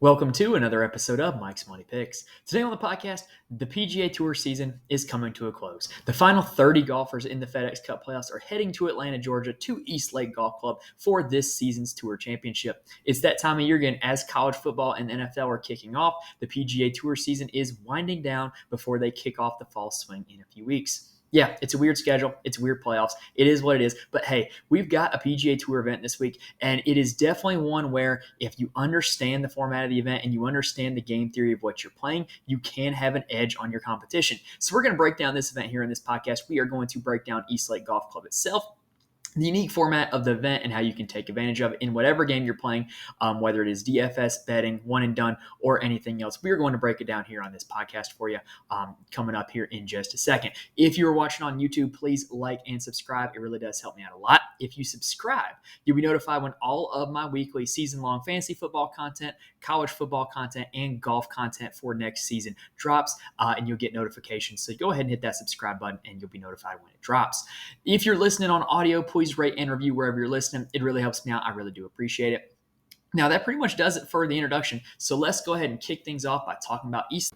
Welcome to another episode of Mike's Money Picks. Today on the podcast, the PGA Tour season is coming to a close. The final 30 golfers in the FedEx Cup Playoffs are heading to Atlanta, Georgia to East Lake Golf Club for this season's Tour Championship. It's that time of year again as college football and NFL are kicking off. The PGA Tour season is winding down before they kick off the fall swing in a few weeks. Yeah, it's a weird schedule. It's weird playoffs. It is what it is. But hey, we've got a PGA Tour event this week, and it is definitely one where if you understand the format of the event and you understand the game theory of what you're playing, you can have an edge on your competition. So we're going to break down this event here in this podcast. We are going to break down East Lake Golf Club itself, the unique format of the event, and how you can take advantage of it in whatever game you're playing, whether it is DFS, betting, one and done, or anything else. We are going to break it down here on this podcast for you coming up here in just a second. If you're watching on YouTube, please like and subscribe. It really does help me out a lot. If you subscribe, you'll be notified when all of my weekly season-long fantasy football content, college football content, and golf content for next season drops, and you'll get notifications. So go ahead and hit that subscribe button, and you'll be notified when it drops. If you're listening on audio, please rate and review wherever you're listening. It really helps me out. I really do appreciate it. Now, that pretty much does it for the introduction. So let's go ahead and kick things off by talking about East.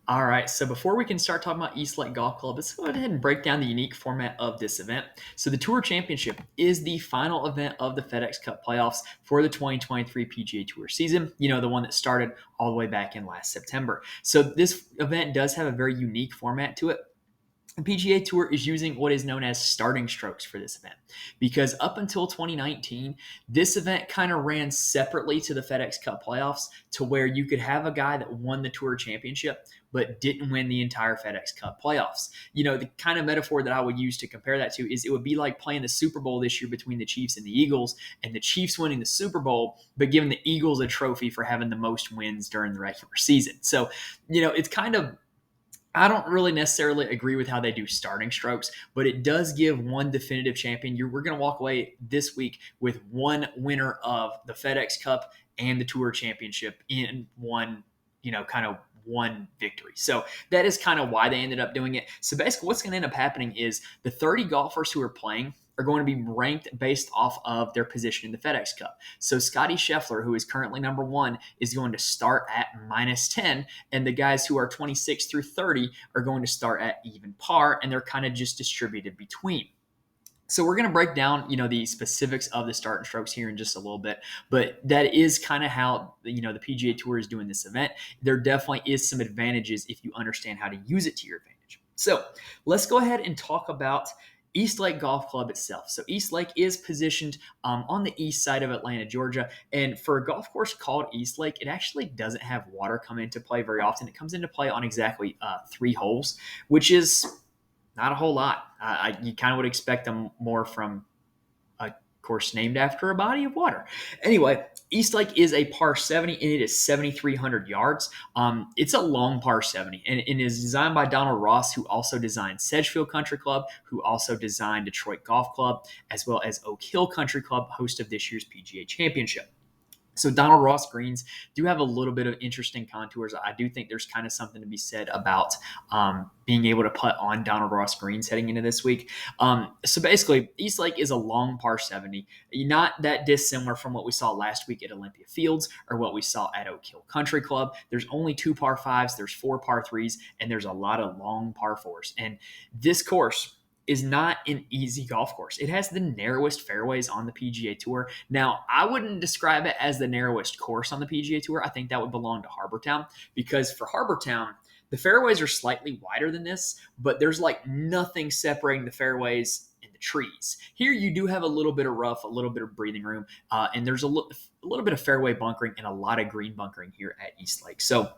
All right, so before we can start talking about East Lake Golf Club, let's go ahead and break down the unique format of this event. So the Tour Championship is the final event of the FedEx Cup Playoffs for the 2023 PGA Tour season, the one that started all the way back in last September. So this event does have a very unique format to it. The PGA Tour is using what is known as starting strokes for this event because up until 2019, this event kind of ran separately to the FedEx Cup Playoffs to where you could have a guy that won the Tour Championship but didn't win the entire FedEx Cup Playoffs. The kind of metaphor that I would use to compare that to is it would be like playing the Super Bowl this year between the Chiefs and the Eagles, and the Chiefs winning the Super Bowl but giving the Eagles a trophy for having the most wins during the regular season. So, it's kind of, I don't really necessarily agree with how they do starting strokes, but it does give one definitive champion. We're going to walk away this week with one winner of the FedEx Cup and the Tour Championship in one, kind of one victory. So that is kind of why they ended up doing it. So basically what's going to end up happening is the 30 golfers who are playing are going to be ranked based off of their position in the FedEx Cup. So Scotty Scheffler, who is currently number one, is going to start at -10, and the guys who are 26 through 30 are going to start at even par, and they're kind of just distributed between. So we're going to break down, the specifics of the starting strokes here in just a little bit, but that is kind of how, the PGA Tour is doing this event. There definitely is some advantages if you understand how to use it to your advantage. So let's go ahead and talk about East Lake Golf Club itself. So East Lake is positioned on the east side of Atlanta, Georgia. And for a golf course called East Lake, it actually doesn't have water come into play very often. It comes into play on exactly 3 holes, which is not a whole lot. You kind of would expect them more from a course named after a body of water. Anyway, East Lake is a par 70, and it is 7,300 yards. It's a long par 70, and it is designed by Donald Ross, who also designed Sedgefield Country Club, who also designed Detroit Golf Club, as well as Oak Hill Country Club, host of this year's PGA Championship. So Donald Ross greens do have a little bit of interesting contours. I do think there's kind of something to be said about being able to putt on Donald Ross greens heading into this week. So basically, East Lake is a long par 70, not that dissimilar from what we saw last week at Olympia Fields or what we saw at Oak Hill Country Club. There's only 2 par 5s, there's 4 par 3s, and there's a lot of long par 4s. And this course is not an easy golf course. It has the narrowest fairways on the PGA Tour. Now, I wouldn't describe it as the narrowest course on the PGA Tour. I think that would belong to Harbortown, because for Harbortown, the fairways are slightly wider than this, but there's like nothing separating the fairways and the trees. Here, you do have a little bit of rough, a little bit of breathing room, and there's a little bit of fairway bunkering and a lot of green bunkering here at East Lake. So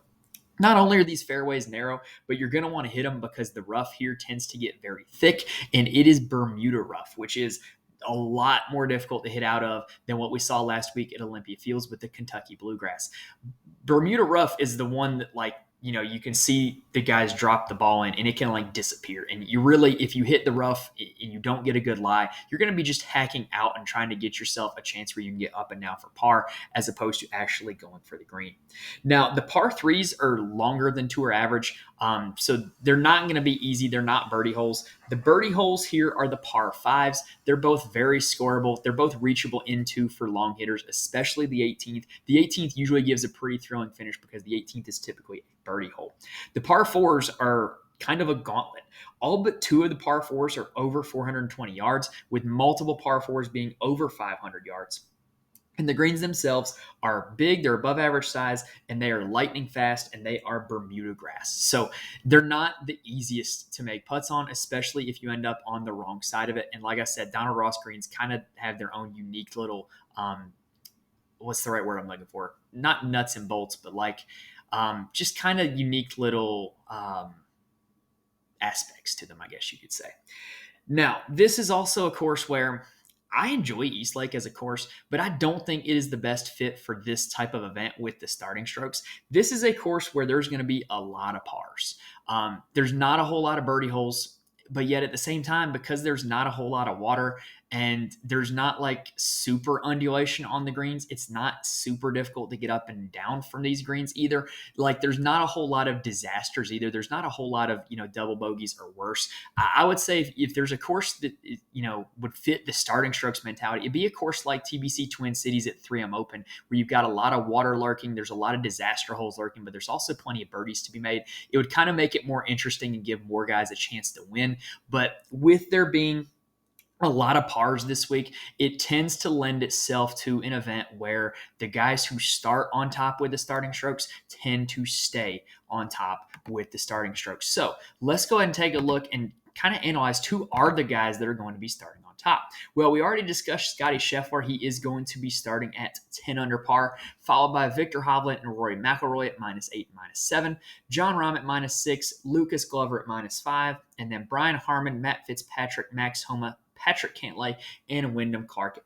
not only are these fairways narrow, but you're going to want to hit them because the rough here tends to get very thick, and it is Bermuda rough, which is a lot more difficult to hit out of than what we saw last week at Olympia Fields with the Kentucky Bluegrass. Bermuda rough is the one that you can see the guys drop the ball in and it can like disappear. And you really, if you hit the rough and you don't get a good lie, you're going to be just hacking out and trying to get yourself a chance where you can get up and down for par as opposed to actually going for the green. Now, the par threes are longer than tour average. So they're not going to be easy. They're not birdie holes. The birdie holes here are the par fives. They're both very scoreable. They're both reachable into for long hitters, especially the 18th. The 18th usually gives a pretty thrilling finish because the 18th is typically a birdie hole. The par fours are kind of a gauntlet. All but two of the par fours are over 420 yards, with multiple par fours being over 500 yards. And the greens themselves are big, they're above average size, and they are lightning fast, and they are Bermuda grass. So they're not the easiest to make putts on, especially if you end up on the wrong side of it. And like I said, Donald Ross greens kind of have their own unique little, what's the right word I'm looking for? Not nuts and bolts, but like just kind of unique little aspects to them, I guess you could say. Now, this is also a course where I enjoy Eastlake as a course, but I don't think it is the best fit for this type of event with the starting strokes. This is a course where there's going to be a lot of pars. There's not a whole lot of birdie holes, but yet at the same time, because there's not a whole lot of water and there's not like super undulation on the greens, it's not super difficult to get up and down from these greens either. Like there's not a whole lot of disasters either. There's not a whole lot of, double bogeys or worse. I would say if there's a course that, would fit the starting strokes mentality, it'd be a course like TBC Twin Cities at 3M Open, where you've got a lot of water lurking. There's a lot of disaster holes lurking, but there's also plenty of birdies to be made. It would kind of make it more interesting and give more guys a chance to win. But with there being a lot of pars this week, it tends to lend itself to an event where the guys who start on top with the starting strokes tend to stay on top with the starting strokes. So let's go ahead and take a look and kind of analyze who are the guys that are going to be starting on top. Well, we already discussed Scotty Scheffler. He is going to be starting at 10 under par, followed by Victor Hovland and Rory McIlroy at -8 and -7, Jon Rahm at -6, Lucas Glover at -5, and then Brian Harman, Matt Fitzpatrick, Max Homa, Patrick Cantlay, and Wyndham Clark at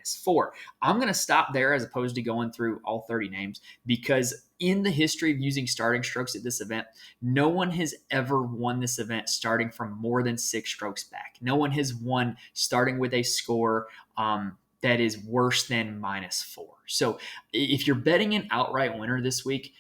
-4. I'm going to stop there as opposed to going through all 30 names because in the history of using starting strokes at this event, no one has ever won this event starting from more than 6 strokes back. No one has won starting with a score that is worse than -4. So if you're betting an outright winner this week,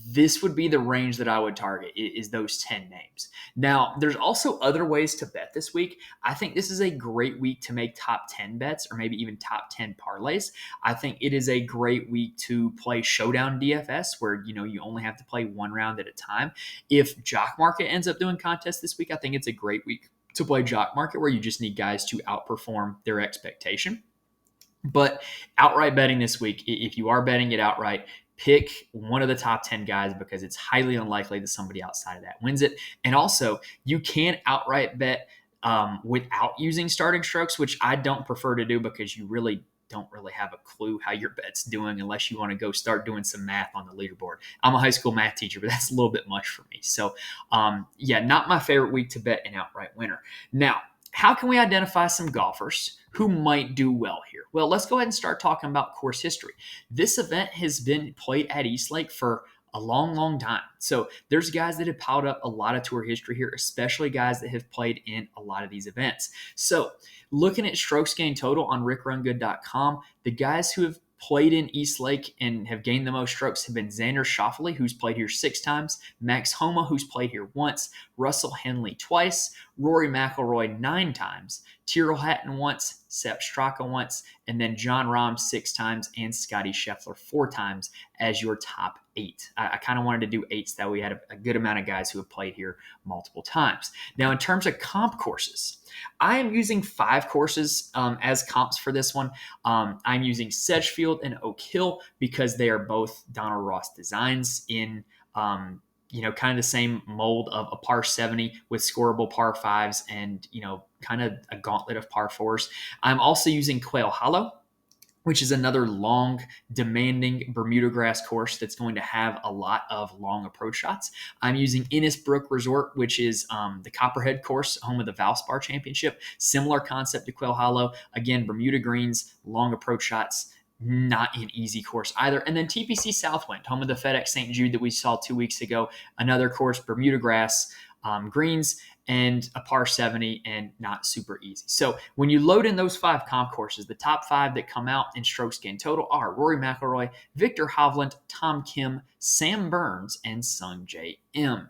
this would be the range that I would target, is those 10 names. Now, there's also other ways to bet this week. I think this is a great week to make top 10 bets or maybe even top 10 parlays. I think it is a great week to play showdown DFS where, you only have to play one round at a time. If Jock Market ends up doing contests this week, I think it's a great week to play Jock Market where you just need guys to outperform their expectation. But outright betting this week, if you are betting it outright, pick one of the top 10 guys because it's highly unlikely that somebody outside of that wins it. And also, you can outright bet without using starting strokes, which I don't prefer to do because you really don't really have a clue how your bet's doing unless you want to go start doing some math on the leaderboard. I'm a high school math teacher, but that's a little bit much for me. So, not my favorite week to bet an outright winner. Now, how can we identify some golfers who might do well here? Well, let's go ahead and start talking about course history. This event has been played at Eastlake for a long, long time. So there's guys that have piled up a lot of tour history here, especially guys that have played in a lot of these events. So looking at strokes gained total on rickrungood.com, the guys who have played in Eastlake and have gained the most strokes have been Xander Schauffele, who's played here 6 times, Max Homa, who's played here once, Russell Henley twice, Rory McIlroy 9 times, Tyrrell Hatton once, Sepp Straka once, and then Jon Rahm 6 times and Scotty Scheffler 4 times as your top 8. I kind of wanted to do 8s that we had a good amount of guys who have played here multiple times. Now, in terms of comp courses, I am using 5 courses as comps for this one. I'm using Sedgefield and Oak Hill because they are both Donald Ross designs in kind of the same mold of a par 70 with scoreable par 5s and, kind of a gauntlet of par 4s. I'm also using Quail Hollow, which is another long, demanding Bermuda grass course that's going to have a lot of long approach shots. I'm using Innisbrook Resort, which is the Copperhead course, home of the Valspar Championship. Similar concept to Quail Hollow. Again, Bermuda greens, long approach shots, not an easy course either. And then TPC Southwind, home of the FedEx St. Jude that we saw 2 weeks ago, another course, Bermuda grass, greens, and a par 70, and not super easy. So when you load in those 5 comp courses, the top 5 that come out in strokes gained total are Rory McIlroy, Victor Hovland, Tom Kim, Sam Burns, and Sung J M.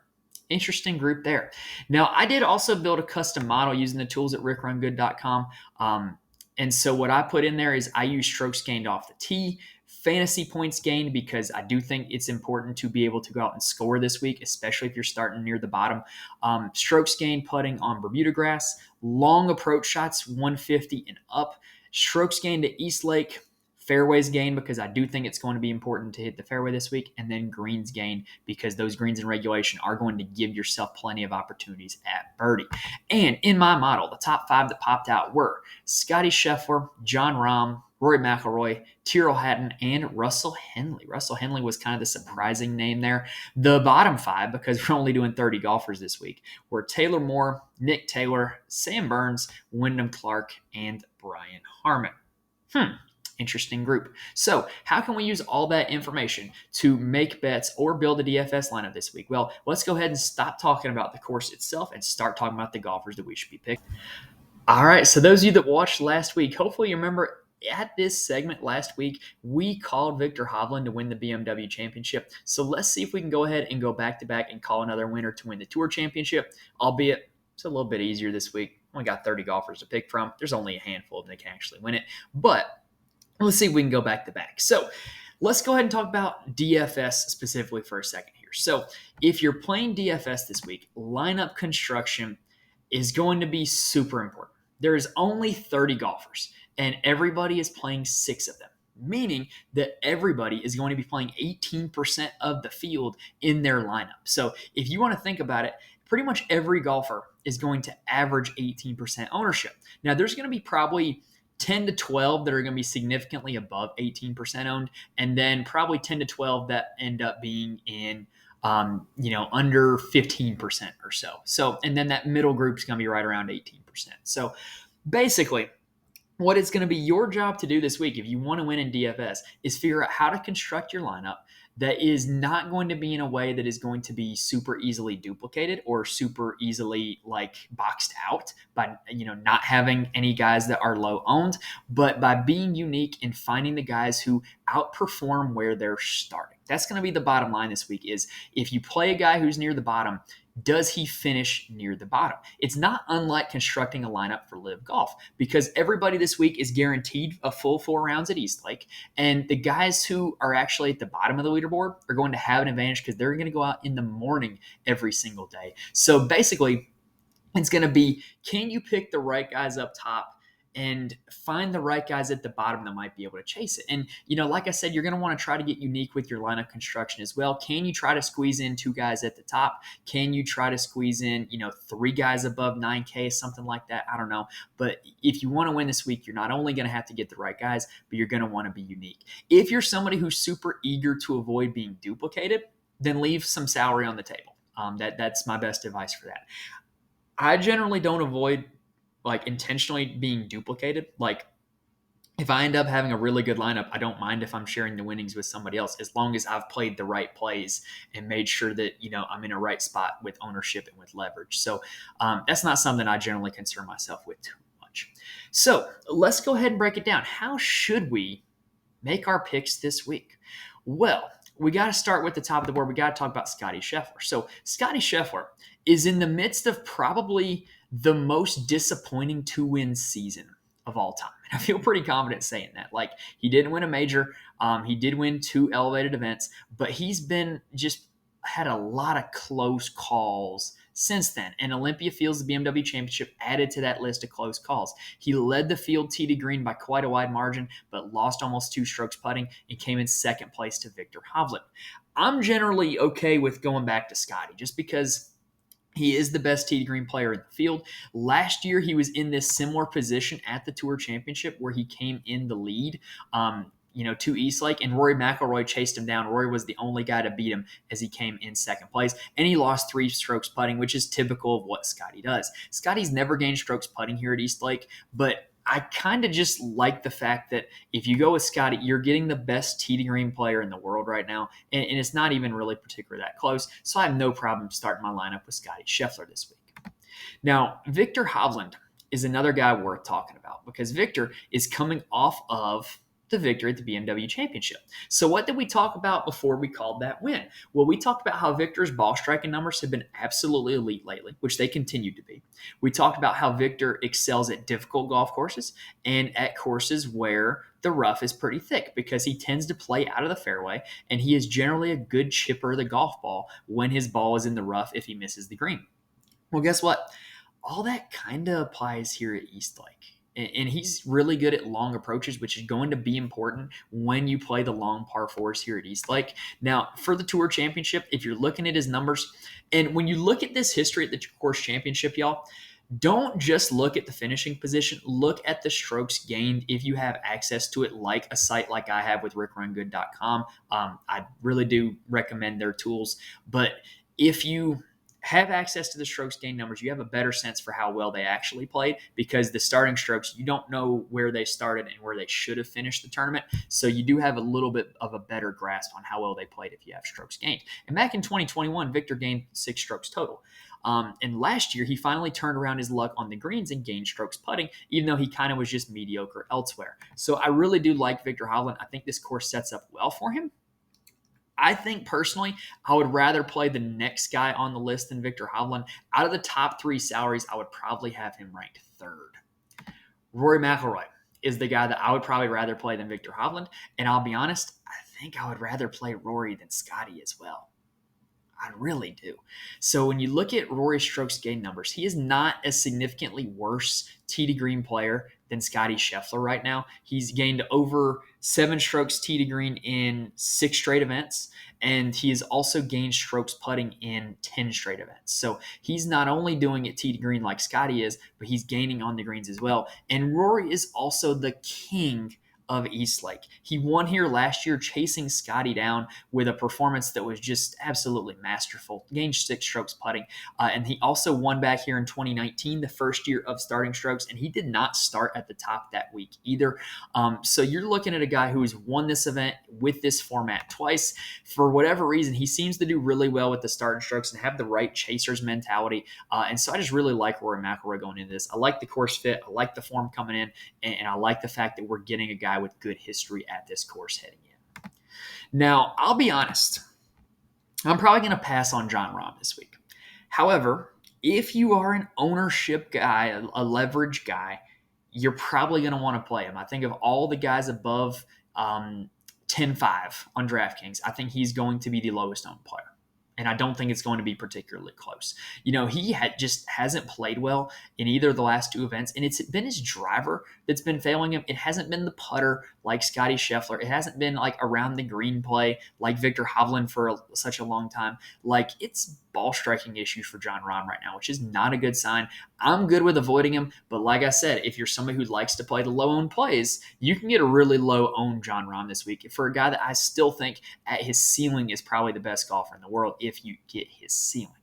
Interesting group there. Now, I did also build a custom model using the tools at rickrungood.com. And so what I put in there is I use strokes gained off the tee, fantasy points gained, because I do think it's important to be able to go out and score this week, especially if you're starting near the bottom. Strokes gained putting on Bermuda grass, long approach shots 150 and up, strokes gained to East Lake, fairways gained because I do think it's going to be important to hit the fairway this week, and then greens gained because those greens in regulation are going to give yourself plenty of opportunities at birdie. And in my model, the top 5 that popped out were Scotty Scheffler, Jon Rahm, Rory McIlroy, Tyrrell Hatton, and Russell Henley. Russell Henley was kind of the surprising name there. The bottom 5, because we're only doing 30 golfers this week, were Taylor Moore, Nick Taylor, Sam Burns, Wyndham Clark, and Brian Harman. Interesting group. So how can we use all that information to make bets or build a DFS lineup this week? Well, let's go ahead and stop talking about the course itself and start talking about the golfers that we should be picking. All right, so those of you that watched last week, hopefully you remember at this segment last week, we called Victor Hovland to win the BMW Championship. So let's see if we can go ahead and go back-to-back and call another winner to win the Tour Championship, albeit it's a little bit easier this week. Only got 30 golfers to pick from. There's only a handful of them that can actually win it, but let's see if we can go back-to-back. So let's go ahead and talk about DFS specifically for a second here. So if you're playing DFS this week, lineup construction is going to be super important. There is only 30 golfers, and everybody is playing 6 of them, meaning that everybody is going to be playing 18% of the field in their lineup. So if you want to think about it, pretty much every golfer is going to average 18% ownership. Now, there's going to be probably 10 to 12 that are going to be significantly above 18% owned, and then probably 10 to 12 that end up being in under 15% or so. So, and then that middle group is going to be right around 18%. So basically, what it's going to be your job to do this week, if you want to win in DFS, is figure out how to construct your lineup that is not going to be in a way that is going to be super easily duplicated or super easily boxed out by not having any guys that are low owned, but by being unique and finding the guys who outperform where they're starting. That's going to be the bottom line this week. Is if you play a guy who's near the bottom, does he finish near the bottom? It's not unlike constructing a lineup for live golf, because everybody this week is guaranteed a full 4 rounds at East Lake. And the guys who are actually at the bottom of the leaderboard are going to have an advantage because they're going to go out in the morning every single day. So basically, it's going to be, can you pick the right guys up top and find the right guys at the bottom that might be able to chase it? And, like I said, you're going to want to try to get unique with your lineup construction as well. Can you try to squeeze in 2 guys at the top? Can you try to squeeze in, 3 guys above 9K, something like that? I don't know. But if you want to win this week, you're not only going to have to get the right guys, but you're going to want to be unique. If you're somebody who's super eager to avoid being duplicated, then leave some salary on the table. That's my best advice for that. I generally don't avoid intentionally being duplicated. If I end up having a really good lineup, I don't mind if I'm sharing the winnings with somebody else, as long as I've played the right plays and made sure that, I'm in a right spot with ownership and with leverage. So that's not something I generally concern myself with too much. So let's go ahead and break it down. How should we make our picks this week? Well, we got to start with the top of the board. We got to talk about Scotty Scheffler. So Scotty Scheffler is in the midst of probably the most disappointing 2-win season of all time. And I feel pretty confident saying that. He didn't win a major. He did win 2 elevated events, but he's been just had a lot of close calls since then. And Olympia Fields, the BMW Championship, added to that list of close calls. He led the field tee to green by quite a wide margin, but lost almost 2 strokes putting and came in second place to Victor Hovland. I'm generally okay with going back to Scotty just because he is the best tee to green player in the field. Last year, he was in this similar position at the Tour Championship where he came in the lead, to East Lake, and Rory McIlroy chased him down. Rory was the only guy to beat him as he came in second place, and he lost 3 strokes putting, which is typical of what Scotty does. Scotty's never gained strokes putting here at East Lake, but I kind of just like the fact that if you go with Scotty, you're getting the best tee to green player in the world right now, and it's not even really particularly that close. So I have no problem starting my lineup with Scotty Scheffler this week. Now, Victor Hovland is another guy worth talking about because Victor is coming off of the victory at the BMW Championship. So what did we talk about before we called that win? Well, we talked about how Victor's ball striking numbers have been absolutely elite lately, which they continue to be. We talked about how Victor excels at difficult golf courses and at courses where the rough is pretty thick because he tends to play out of the fairway, and he is generally a good chipper of the golf ball when his ball is in the rough if he misses the green. Well, guess what? All that kind of applies here at Eastlake. And he's really good at long approaches, which is going to be important when you play the long par fours here at Eastlake. Now, for the Tour Championship, if you're looking at his numbers, and when you look at this history at the course championship, y'all, don't just look at the finishing position. Look at the strokes gained if you have access to it, like a site like I have with rickrungood.com. I really do recommend their tools. But if you have access to the strokes gain numbers, you have a better sense for how well they actually played, because the starting strokes, you don't know where they started and where they should have finished the tournament. So you do have a little bit of a better grasp on how well they played if you have strokes gained. And back in 2021, Victor gained 6 strokes total. And last year, he finally turned around his luck on the greens and gained strokes putting, even though he kind of was just mediocre elsewhere. So I really do like Victor Hovland. I think this course sets up well for him. I think personally, I would rather play the next guy on the list than Victor Hovland. Out of the top 3 salaries, I would probably have him ranked 3rd. Rory McIlroy is the guy that I would probably rather play than Victor Hovland. And I'll be honest, I think I would rather play Rory than Scotty as well. I really do. So when you look at Rory's strokes gain numbers, he is not a significantly worse tee to green player than Scotty Scheffler right now. He's gained over 7 strokes tee to green in 6 straight events, and he has also gained strokes putting in 10 straight events. So he's not only doing it tee to green like Scotty is, but he's gaining on the greens as well. And Rory is also the king of Eastlake. He won here last year, chasing Scotty down with a performance that was just absolutely masterful. Gained 6 strokes putting. And he also won back here in 2019, the first year of starting strokes, and he did not start at the top that week either. So you're looking at a guy who's won this event with this format twice. For whatever reason, he seems to do really well with the starting strokes and have the right chaser's mentality. And so I just really like Rory McIlroy going into this. I like the course fit. I like the form coming in, and I like the fact that we're getting a guy with good history at this course heading in. Now, I'll be honest, I'm probably going to pass on Jon Rahm this week. However, if you are an ownership guy, a leverage guy, you're probably going to want to play him. I think of all the guys above 10-5 on DraftKings, I think he's going to be the lowest owned player. And I don't think it's going to be particularly close. You know, he just hasn't played well in either of the last 2 events, and it's been his driver that's been failing him. It hasn't been the putter like Scotty Scheffler. It hasn't been like around the green play like Victor Hovland for such a long time. Like, it's ball striking issues for Jon Rahm right now, which is not a good sign. I'm good with avoiding him, but like I said, if you're somebody who likes to play the low-owned plays, you can get a really low-owned Jon Rahm this week for a guy that I still think at his ceiling is probably the best golfer in the world if you get his ceiling.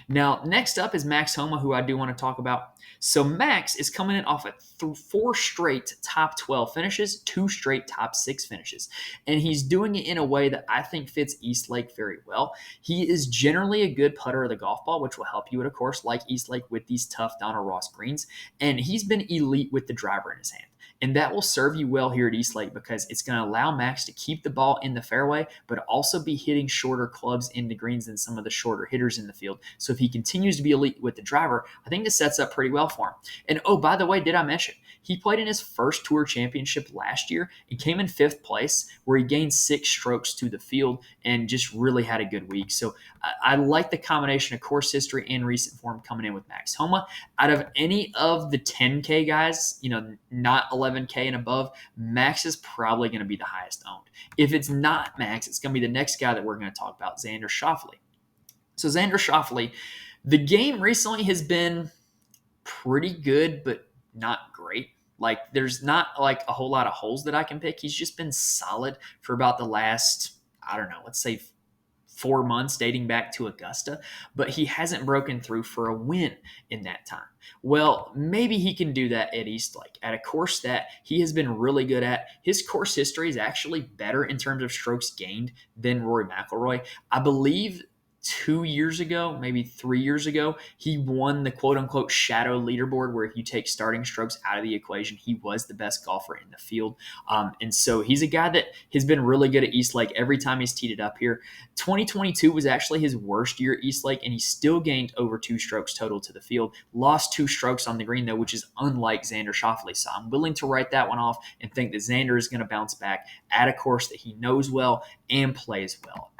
Now, next up is Max Homa, who I do want to talk about. So Max is coming in off of 4 straight top 12 finishes, 2 straight top 6 finishes. And he's doing it in a way that I think fits Eastlake very well. He is generally a good putter of the golf ball, which will help you at a course like Eastlake with these tough Donald Ross greens. And he's been elite with the driver in his hand. And that will serve you well here at Eastlake because it's going to allow Max to keep the ball in the fairway, but also be hitting shorter clubs into greens than some of the shorter hitters in the field. So if he continues to be elite with the driver, I think this sets up pretty well for him. And oh, by the way, did I mention, he played in his first Tour Championship last year and came in 5th place, where he gained 6 strokes to the field and just really had a good week. So I like the combination of course history and recent form coming in with Max Homa. Out of any of the 10K guys, not 11K and above, Max is probably going to be the highest owned. If it's not Max, it's going to be the next guy that we're going to talk about, Xander Schauffele. So Xander Schauffele, the game recently has been pretty good, but not great. Like, there's not like a whole lot of holes that I can pick. He's just been solid for about the last, I don't know, let's say 4 months dating back to Augusta, but he hasn't broken through for a win in that time. Well, maybe he can do that at East Lake, at a course that he has been really good at. His course history is actually better in terms of strokes gained than Rory McIlroy. I believe 2 years ago, maybe 3 years ago, he won the quote unquote shadow leaderboard, where if you take starting strokes out of the equation, he was the best golfer in the field. And so he's a guy that has been really good at East Lake every time he's teed it up here. 2022 was actually his worst year at East Lake, and he still gained over 2 strokes total to the field. Lost 2 strokes on the green, though, which is unlike Xander Schauffele. So I'm willing to write that one off and think that Xander is going to bounce back at a course that he knows well and plays well at.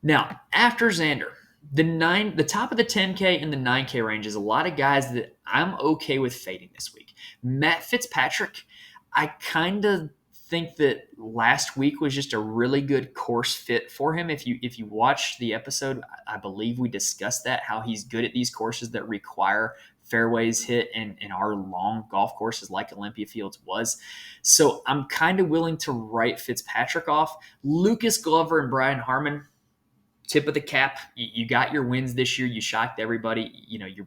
Now, after Xander, the top of the 10K and the 9K range is a lot of guys that I'm okay with fading this week. Matt Fitzpatrick, I kind of think that last week was just a really good course fit for him. If you watched the episode, I believe we discussed that, how he's good at these courses that require fairways hit and our long golf courses like Olympia Fields was. So I'm kind of willing to write Fitzpatrick off. Lucas Glover and Brian Harman, tip of the cap. You got your wins this year. You shocked everybody. You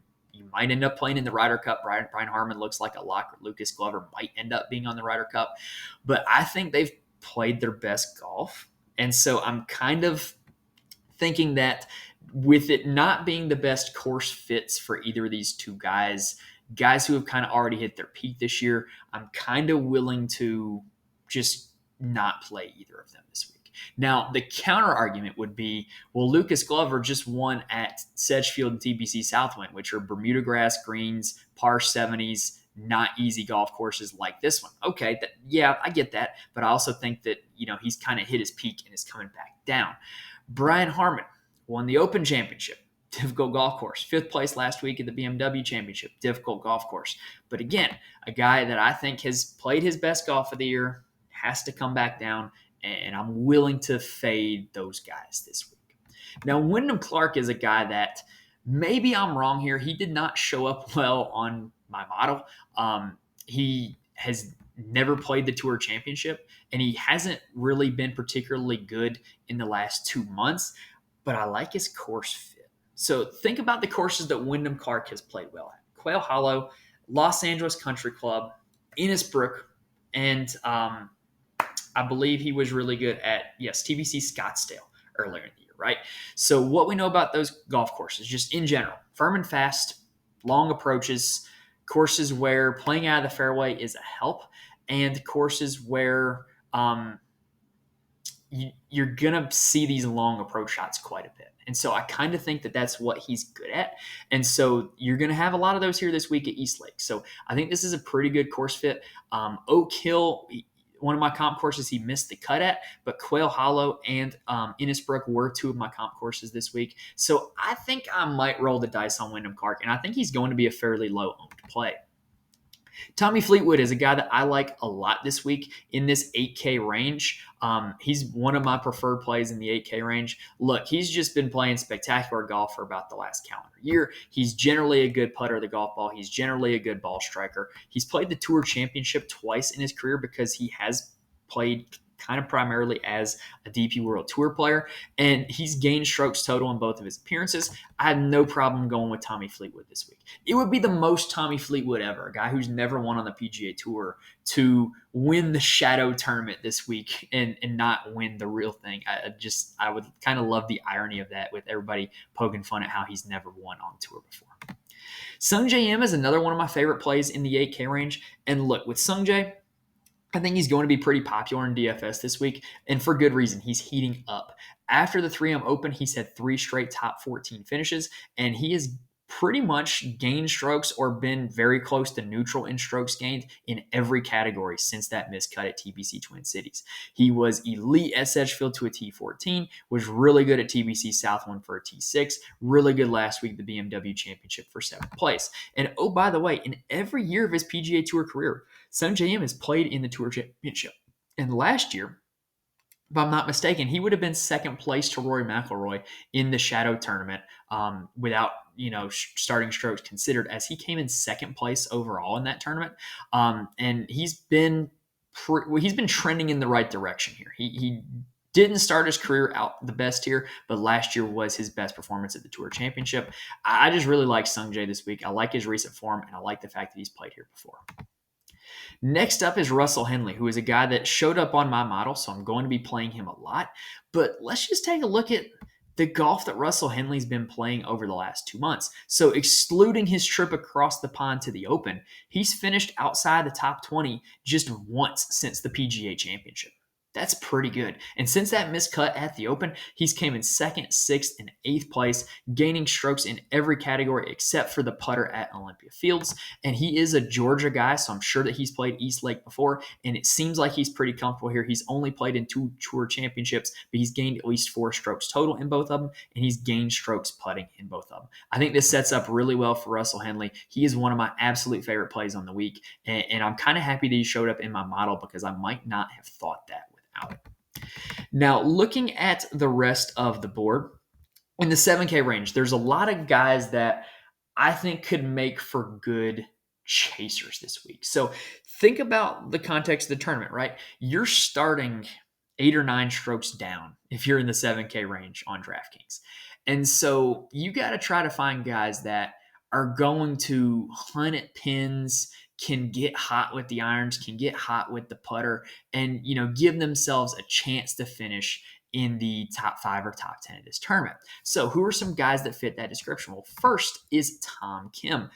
might end up playing in the Ryder Cup. Brian Harman looks like a lock. Lucas Glover might end up being on the Ryder Cup. But I think they've played their best golf. And so I'm kind of thinking that with it not being the best course fits for either of these two guys who have kind of already hit their peak this year, I'm kind of willing to just not play either of them this week. Now, the counter argument would be, well, Lucas Glover just won at Sedgefield and TPC Southwind, which are Bermuda grass greens, par 70s, not easy golf courses like this one. Okay, yeah, I get that, but I also think that he's kind of hit his peak and is coming back down. Brian Harman won the Open Championship, difficult golf course. 5th place last week at the BMW Championship, difficult golf course. But again, a guy that I think has played his best golf of the year, has to come back down, and I'm willing to fade those guys this week. Now, Wyndham Clark is a guy that maybe I'm wrong here. He did not show up well on my model. He has never played the Tour Championship, and he hasn't really been particularly good in the last 2 months, but I like his course fit. So think about the courses that Wyndham Clark has played well at. Quail Hollow, Los Angeles Country Club, Innisbrook, and I believe he was really good at, TPC Scottsdale earlier in the year, right? So what we know about those golf courses, just in general, firm and fast, long approaches, courses where playing out of the fairway is a help, and courses where you're going to see these long approach shots quite a bit. And so I kind of think that that's what he's good at. And so you're going to have a lot of those here this week at East Lake. So I think this is a pretty good course fit. Oak Hill, one of my comp courses he missed the cut at, but Quail Hollow and Innisbrook were 2 of my comp courses this week. So I think I might roll the dice on Wyndham Clark, and I think he's going to be a fairly low-owned play. Tommy Fleetwood is a guy that I like a lot this week in this 8K range. He's one of my preferred plays in the 8K range. Look, he's just been playing spectacular golf for about the last calendar year. He's generally a good putter of the golf ball. He's generally a good ball striker. He's played the Tour Championship twice in his career because he has played kind of primarily as a DP World Tour player, and he's gained strokes total in both of his appearances. I had no problem going with Tommy Fleetwood this week. It would be the most Tommy Fleetwood ever, a guy who's never won on the PGA Tour, to win the shadow tournament this week and not win the real thing. I would kind of love the irony of that, with everybody poking fun at how he's never won on tour before. Sungjae Im is another one of my favorite plays in the 8K range. And look, with Sungjae, I think he's going to be pretty popular in DFS this week, and for good reason. He's heating up. After the 3M Open, he's had 3 straight top 14 finishes, and he has pretty much gained strokes or been very close to neutral in strokes gained in every category since that miscut at TPC Twin Cities. He was elite at Sedgefield to a T14, was really good at TPC Southwind for a T6, really good last week at the BMW Championship for 7th place. And oh, by the way, in every year of his PGA Tour career, Sungjae Im has played in the Tour Championship. And last year, if I'm not mistaken, he would have been 2nd place to Rory McIlroy in the Shadow Tournament without starting strokes considered, as he came in 2nd place overall in that tournament. And he's been trending in the right direction here. He Didn't start his career out the best here, but last year was his best performance at the Tour Championship. I just really like Sung Jae this week. I like his recent form, and I like the fact that he's played here before. Next up is Russell Henley, who is a guy that showed up on my model, so I'm going to be playing him a lot. But let's just take a look at the golf that Russell Henley's been playing over the last 2 months. So excluding his trip across the pond to the Open, he's finished outside the top 20 just once since the PGA Championship. That's pretty good. And since that miscut at the Open, he's came in 2nd, 6th, and 8th place, gaining strokes in every category except for the putter at Olympia Fields. And he is a Georgia guy, so I'm sure that he's played East Lake before, and it seems like he's pretty comfortable here. He's only played in 2 Tour Championships, but he's gained at least 4 strokes total in both of them, and he's gained strokes putting in both of them. I think this sets up really well for Russell Henley. He is one of my absolute favorite plays on the week, and I'm kind of happy that he showed up in my model because I might not have thought that without it. Now, looking at the rest of the board, in the 7K range, there's a lot of guys that I think could make for good chasers this week. So think about the context of the tournament, right? You're starting 8 or 9 strokes down if you're in the 7K range on DraftKings. And so you got to try to find guys that are going to hunt at pins, can get hot with the irons, can get hot with the putter, and give themselves a chance to finish in the top 5 or top 10 of this tournament. So who are some guys that fit that description? Well, first is Tom Kim.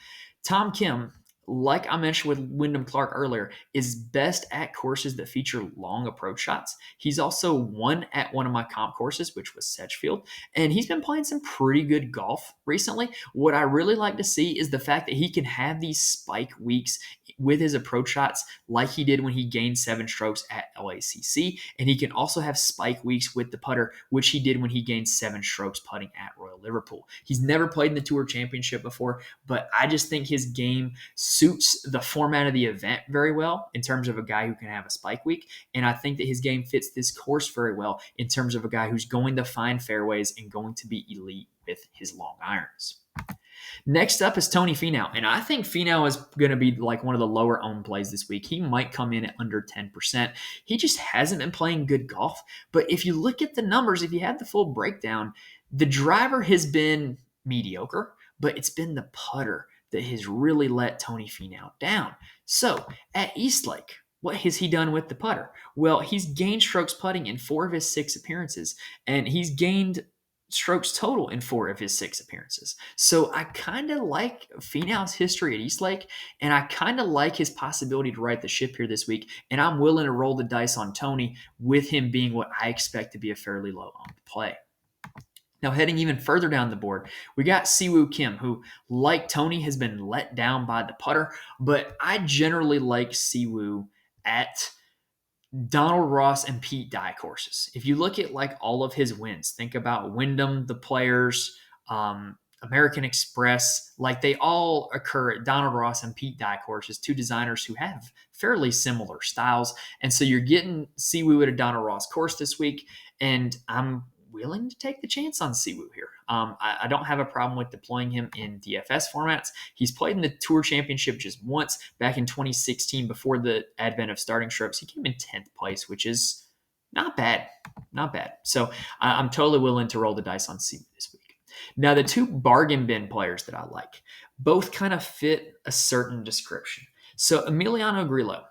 Tom Kim, like I mentioned with Wyndham Clark earlier, is best at courses that feature long approach shots. He's also won at one of my comp courses, which was Sedgefield, and he's been playing some pretty good golf recently. What I really like to see is the fact that he can have these spike weeks with his approach shots like he did when he gained 7 strokes at LACC, and he can also have spike weeks with the putter, which he did when he gained 7 strokes putting at Royal Liverpool. He's never played in the Tour Championship before, but I just think his game suits the format of the event very well in terms of a guy who can have a spike week, and I think that his game fits this course very well in terms of a guy who's going to find fairways and going to be elite with his long irons. Next up is Tony Finau, and I think Finau is going to be like one of the lower owned plays this week. He might come in at under 10%. He just hasn't been playing good golf, but if you look at the numbers, if you had the full breakdown, the driver has been mediocre, but it's been the putter that has really let Tony Finau down. So at Eastlake, what has he done with the putter? Well, he's gained strokes putting in 4 of his 6 appearances, and he's gained strokes total in 4 of his 6 appearances. So I kind of like Finau's history at Eastlake, and I kind of like his possibility to right the ship here this week, and I'm willing to roll the dice on Tony with him being what I expect to be a fairly low-owned play. Now, heading even further down the board, we got Siwoo Kim, who, like Tony, has been let down by the putter, but I generally like Siwoo at Donald Ross and Pete Dye courses. If you look at like all of his wins, think about Wyndham, the Players, American Express, like they all occur at Donald Ross and Pete Dye courses, 2 designers who have fairly similar styles. And so you're getting Siwoo at a Donald Ross course this week, and I'm willing to take the chance on Siwoo here. I don't have a problem with deploying him in DFS formats. He's played in the Tour Championship just once back in 2016 before the advent of starting strokes. He came in 10th place, which is not bad. Not bad. So I'm totally willing to roll the dice on Siwoo this week. Now, the 2 bargain bin players that I like both kind of fit a certain description. So Emiliano Grillo,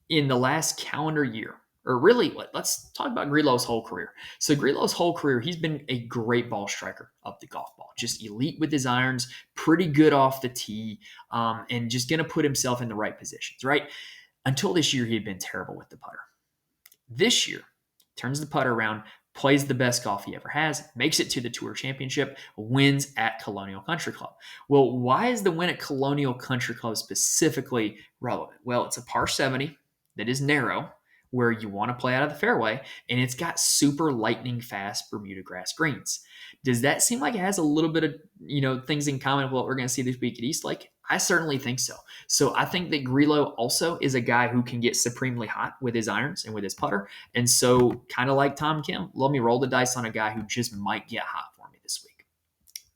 in the last calendar year, or really, let's talk about Grillo's whole career. So Grillo's whole career, he's been a great ball striker of the golf ball. Just elite with his irons, pretty good off the tee, and just going to put himself in the right positions, right? Until this year, he had been terrible with the putter. This year, turns the putter around, plays the best golf he ever has, makes it to the Tour Championship, wins at Colonial Country Club. Well, why is the win at Colonial Country Club specifically relevant? Well, it's a par 70 that is narrow, where you want to play out of the fairway, and it's got super lightning fast Bermuda grass greens. Does that seem like it has a little bit of things in common with what we're going to see this week at Eastlake? I certainly think so. So I think that Grillo also is a guy who can get supremely hot with his irons and with his putter. And so kind of like Tom Kim, let me roll the dice on a guy who just might get hot for me this week.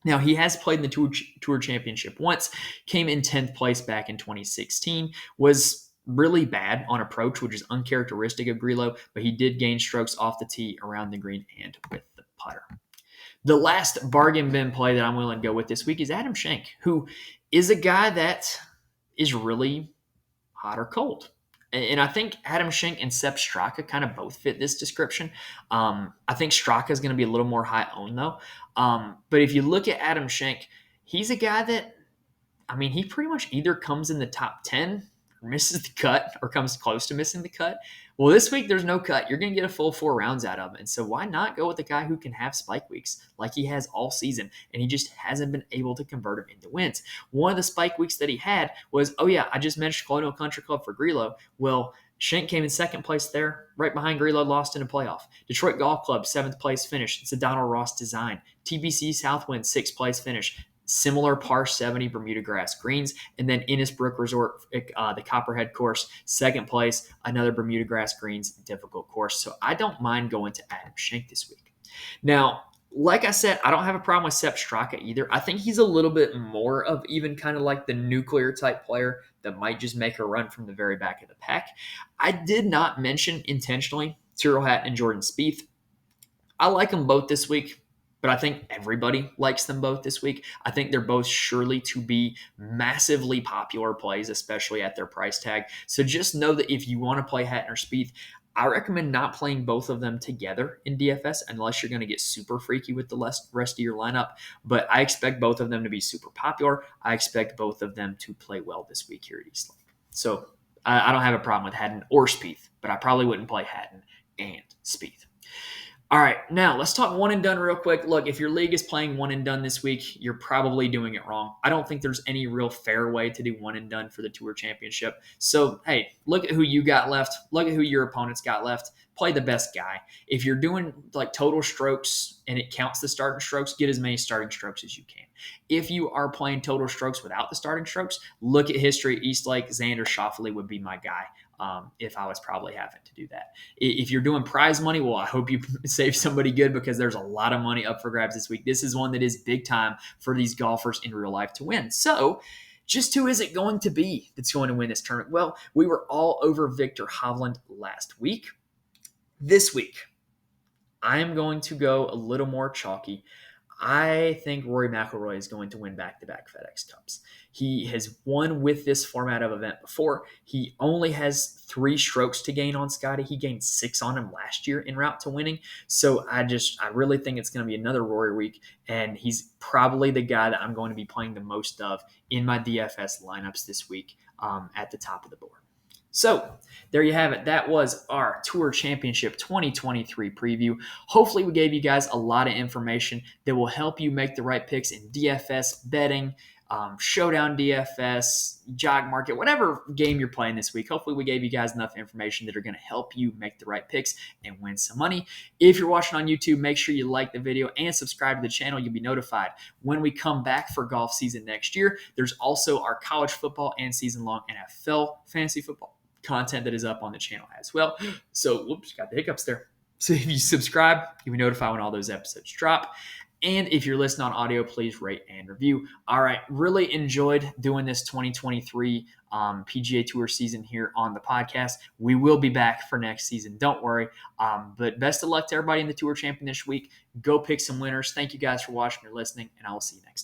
Now, he has played in the Tour Championship once, came in 10th place back in 2016, was really bad on approach, which is uncharacteristic of Grillo, but he did gain strokes off the tee, around the green, and with the putter. The last bargain bin play that I'm willing to go with this week is Adam Schenk, who is a guy that is really hot or cold. And I think Adam Schenk and Sepp Straka kind of both fit this description. I think Straka is going to be a little more high owned, though. But if you look at Adam Schenk, he's a guy that, I mean, he pretty much either comes in the top 10 or misses the cut or comes close to missing the cut. Well, this week there's no cut. You're going to get a full 4 rounds out of him. And so why not go with a guy who can have spike weeks like he has all season, and he just hasn't been able to convert them into wins. One of the spike weeks that he had was, I just mentioned Colonial Country Club for Grillo. Well, Schenk came in second place there, right behind Grillo, lost in a playoff. Detroit Golf Club, 7th place finish. It's a Donald Ross design. TBC Southwind, 6th place finish. Similar par 70 Bermuda grass greens. And then Innisbrook Resort, the Copperhead course, 2nd place, another Bermuda grass greens, difficult course. So I don't mind going to Adam Schenk this week. Now, like I said, I don't have a problem with Sepp Straka either. I think he's a little bit more of even kind of like the nuclear type player that might just make a run from the very back of the pack. I did not mention intentionally Tyrrell Hatton and Jordan Spieth. I like them both this week, but I think everybody likes them both this week. I think they're both surely to be massively popular plays, especially at their price tag. So just know that if you want to play Hatton or Spieth, I recommend not playing both of them together in DFS unless you're going to get super freaky with the rest of your lineup. But I expect both of them to be super popular. I expect both of them to play well this week here at East Lake. So I don't have a problem with Hatton or Spieth, but I probably wouldn't play Hatton and Spieth. All right, now let's talk one and done real quick. Look, if your league is playing one and done this week, you're probably doing it wrong. I don't think there's any real fair way to do one and done for the Tour Championship. So, hey, look at who you got left. Look at who your opponents got left. Play the best guy. If you're doing like total strokes and it counts the starting strokes, get as many starting strokes as you can. If you are playing total strokes without the starting strokes, look at history. East Lake, Xander Schauffele would be my guy. If I was probably having to do that. If you're doing prize money, well, I hope you save somebody good because there's a lot of money up for grabs this week. This is one that is big time for these golfers in real life to win. So just who is it going to be that's going to win this tournament? Well, we were all over Victor Hovland last week. This week, I am going to go a little more chalky. I think Rory McIlroy is going to win back-to-back FedEx Cups. He has won with this format of event before. He only has 3 strokes to gain on Scotty. He gained 6 on him last year en route to winning. So I really think it's going to be another Rory week, and he's probably the guy that I'm going to be playing the most of in my DFS lineups this week at the top of the board. So there you have it. That was our Tour Championship 2023 preview. Hopefully we gave you guys a lot of information that will help you make the right picks in DFS, betting, Showdown DFS, Jog Market, whatever game you're playing this week. Hopefully we gave you guys enough information that are going to help you make the right picks and win some money. If you're watching on YouTube, make sure you like the video and subscribe to the channel. You'll be notified when we come back for golf season next year. There's also our college football and season-long NFL fantasy football content that is up on the channel as well. So, whoops, got the hiccups there. So if you subscribe, you'll be notified when all those episodes drop. And if you're listening on audio, please rate and review. All right, really enjoyed doing this 2023 PGA Tour season here on the podcast. We will be back for next season. Don't worry. But best of luck to everybody in the Tour Champion this week. Go pick some winners. Thank you guys for watching or listening, and I will see you next time.